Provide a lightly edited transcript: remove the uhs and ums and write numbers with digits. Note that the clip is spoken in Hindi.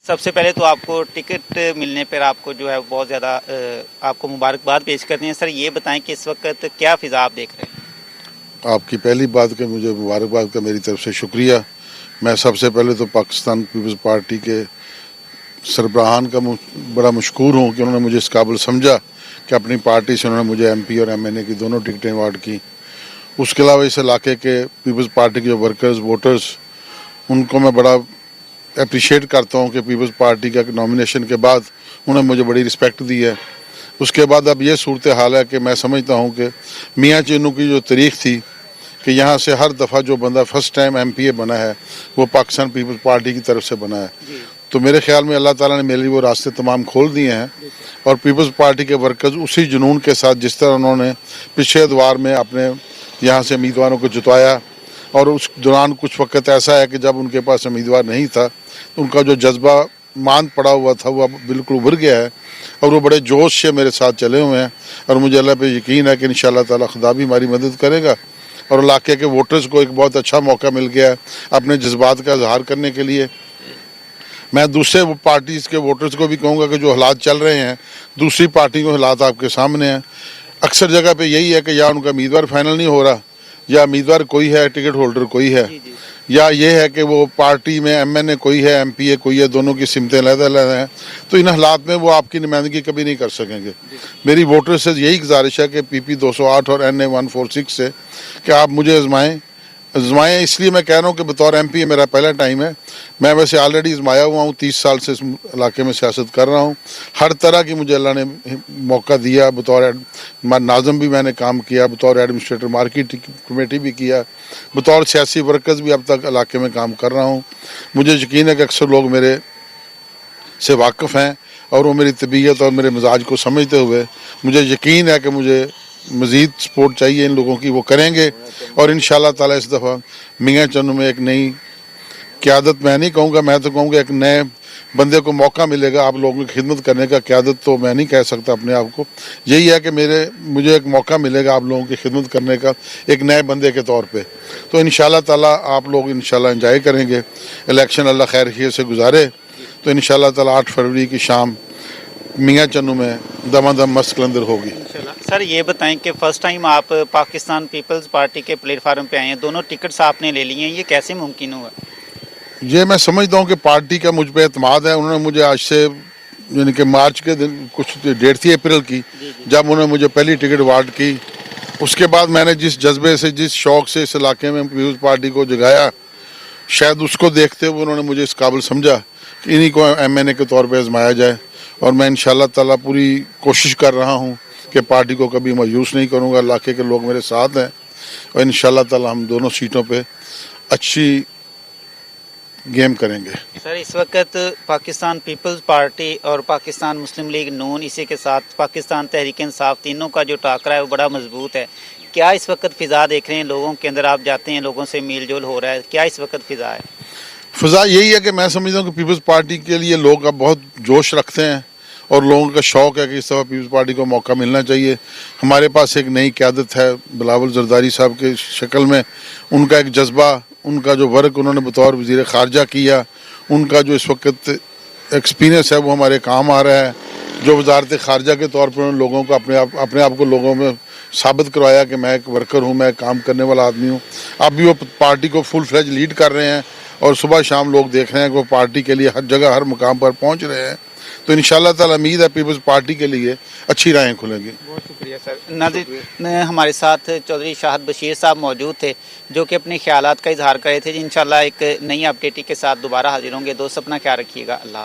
सबसे पहले तो आपको टिकट मिलने पर आपको जो है बहुत ज़्यादा आपको मुबारकबाद पेश करते हैं। सर ये बताएं कि इस वक्त क्या फ़िज़ा आप देख रहे हैं? आपकी पहली बात का मुझे मुबारकबाद का मेरी तरफ से शुक्रिया। मैं सबसे पहले तो पाकिस्तान पीपल्स पार्टी के सरबराहान का बड़ा मशकूर हूँ कि उन्होंने मुझे इस काबिल समझा कि अपनी पार्टी से उन्होंने मुझे MP और MNA की दोनों टिकटें अवार्ड की। उसके अलावा इस इलाके के पीपल्स पार्टी के जो वर्कर्स वोटर्स, उनको मैं बड़ा अप्रिशिएट करता हूँ कि पीपल्स पार्टी का नॉमिनेशन के बाद उन्होंने मुझे बड़ी रिस्पेक्ट दी है। उसके बाद अब ये सूरत हाल है कि मैं समझता हूँ कि मियाँ चीनू की जो तारीख थी कि यहाँ से हर दफ़ा जो बंदा फर्स्ट टाइम MPA बना है वो पाकिस्तान पीपल्स पार्टी की तरफ से बना है। तो मेरे ख्याल में अल्लाह ताला ने मेरे लिए वो रास्ते तमाम खोल दिए हैं और पीपल्स पार्टी के वर्कर्स उसी जुनून के साथ जिस तरह उन्होंने पिछले अदवार में अपने यहाँ से उम्मीदवारों को जितवाया, और उस दौरान कुछ वक्त ऐसा है कि जब उनके पास उम्मीदवार नहीं था तो उनका जो जज्बा मान पड़ा हुआ था वो अब बिल्कुल उभर गया है और वो बड़े जोश से मेरे साथ चले हुए हैं। और मुझे अल्लाह पे यकीन है कि इंशाअल्लाह ताला खुदा भी हमारी मदद करेगा और इलाके के वोटर्स को एक बहुत अच्छा मौका मिल गया है अपने जज्बात का इजहार करने के लिए। मैं दूसरे पार्टीज़ के वोटर्स को भी कहूँगा कि जो हालात चल रहे हैं दूसरी पार्टी के हालात आपके सामने हैं। अक्सर जगह पे यही है कि या उनका उम्मीदवार फाइनल नहीं हो रहा, या उम्मीदवार कोई है, टिकट होल्डर कोई है, या ये है कि वो पार्टी में MNA कोई है, MPA कोई है, दोनों की सिमतें अलग-अलग हैं। तो इन हालात में वो आपकी नुमाइंदगी कभी नहीं कर सकेंगे। मेरी वोटर से यही गुजारिश है कि PP 208 और NA 146 से कि आप मुझे आजमाएँ। इसलिए मैं कह रहा हूँ कि बतौर MPA मेरा पहला टाइम है। मैं वैसे ऑलरेडी आजमाया हुआ हूँ, 30 साल से इस इलाके में सियासत कर रहा हूँ। हर तरह की मुझे अल्लाह ने मौका दिया। बतौर नाज़िम भी मैंने काम किया, बतौर एडमिनिस्ट्रेटर मार्केट कमेटी भी किया, बतौर सियासी वर्कर्स भी अब तक इलाके में काम कर रहा हूँ। मुझे यकीन है कि अक्सर लोग मेरे से वाकिफ़ हैं और वो मेरी तबीयत और मेरे मिजाज को समझते हुए मुझे यकीन है कि मुझे मज़ीद सपोर्ट चाहिए इन लोगों की, वो करेंगे। और इंशाअल्लाह ताला इस दफ़ा मियाँ चन्नू में एक नई क़यादत, मैं नहीं कहूँगा, मैं तो कहूँगा एक नए बंदे को मौका मिलेगा आप लोगों की खिदमत करने का। क़यादत तो मैं नहीं कह सकता अपने आप को, यही है कि मुझे एक मौका मिलेगा आप लोगों की खिदमत करने का एक नए बंदे के तौर पे। तो इंशाअल्लाह ताला आप लोग इंशाअल्लाह एंजॉय करेंगे। इलेक्शन अल्लाह खैर खैरियत से गुजारे तो इंशाअल्लाह ताला 8 फरवरी की शाम मियाँ चन्नू में दमादम मस्त कलंदर होगी। सर ये बताएं कि फ़र्स्ट टाइम आप पाकिस्तान पीपल्स पार्टी के प्लेटफार्म पे आए हैं, दोनों टिकट्स आपने ले लिए हैं, ये कैसे मुमकिन हुआ? ये मैं समझता हूँ कि पार्टी का मुझ पर एतमाद है। उन्होंने मुझे आज से यानी कि मार्च के दिन कुछ डेट थी अप्रैल की, जब उन्होंने मुझे पहली टिकट अवार्ड की। उसके बाद मैंने जिस जज्बे से, जिस शौक़ से इस इलाके में पीपल्स पार्टी को जगाया, शायद उसको देखते हुए उन्होंने मुझे इस काबिल समझा कि इन्हीं को MNA के तौर पर आजमाया जाए। और मैं इंशाअल्लाह ताला पूरी कोशिश कर रहा हूँ कि पार्टी को कभी मायूस नहीं करूँगा। इलाके के लोग मेरे साथ हैं और इंशाअल्लाह ताला हम दोनों सीटों पे अच्छी गेम करेंगे। सर इस वक्त पाकिस्तान पीपल्स पार्टी और पाकिस्तान मुस्लिम लीग नून, इसी के साथ पाकिस्तान तहरीक इंसाफ, तीनों का जो टाकरा है वो बड़ा मजबूत है। क्या इस वक्त फ़िज़ा देख रहे हैं लोगों के अंदर? आप जाते हैं, लोगों से मेल जोल हो रहा है, क्या इस वक्त फ़िज़ा है? फ़िज़ा यही है कि मैं समझता हूँ कि पीपल्स पार्टी के लिए लोग अब बहुत जोश रखते हैं और लोगों का शौक़ है कि इस दफ़ा पीपल्स पार्टी को मौका मिलना चाहिए। हमारे पास एक नई क़यादत है बिलावल ज़रदारी साहब के शक्ल में। उनका एक जज्बा, उनका जो वर्क उन्होंने बतौर वज़ीर ख़ारजा किया, उनका जो इस वक्त एक्सपीरियंस है वो हमारे काम आ रहा है। जो वज़ारत ख़ारजा के तौर पर उन्होंने लोगों को अपने आप को लोगों में साबित करवाया कि मैं एक वर्कर हूँ, मैं काम करने वाला आदमी हूँ। अब भी वो पार्टी को फुल फ्लेज लीड कर रहे हैं और सुबह शाम लोग देख रहे हैं कि वो पार्टी के लिए हर जगह हर मुकाम पर पहुँच रहे हैं। तो इंशाअल्लाह ताला उम्मीद है पीपल्स पार्टी के लिए अच्छी राहें खुलेंगी। बहुत शुक्रिया सर। नाज़रीन, हमारे साथ चौधरी शाहद बशीर साहब मौजूद थे जो कि अपने ख्यालात का इजहार कर रहे थे। इंशाअल्लाह एक नई अपडेट के साथ दोबारा हाजिर होंगे। दोस्त अपना ख्याल रखिएगा। अल्लाह।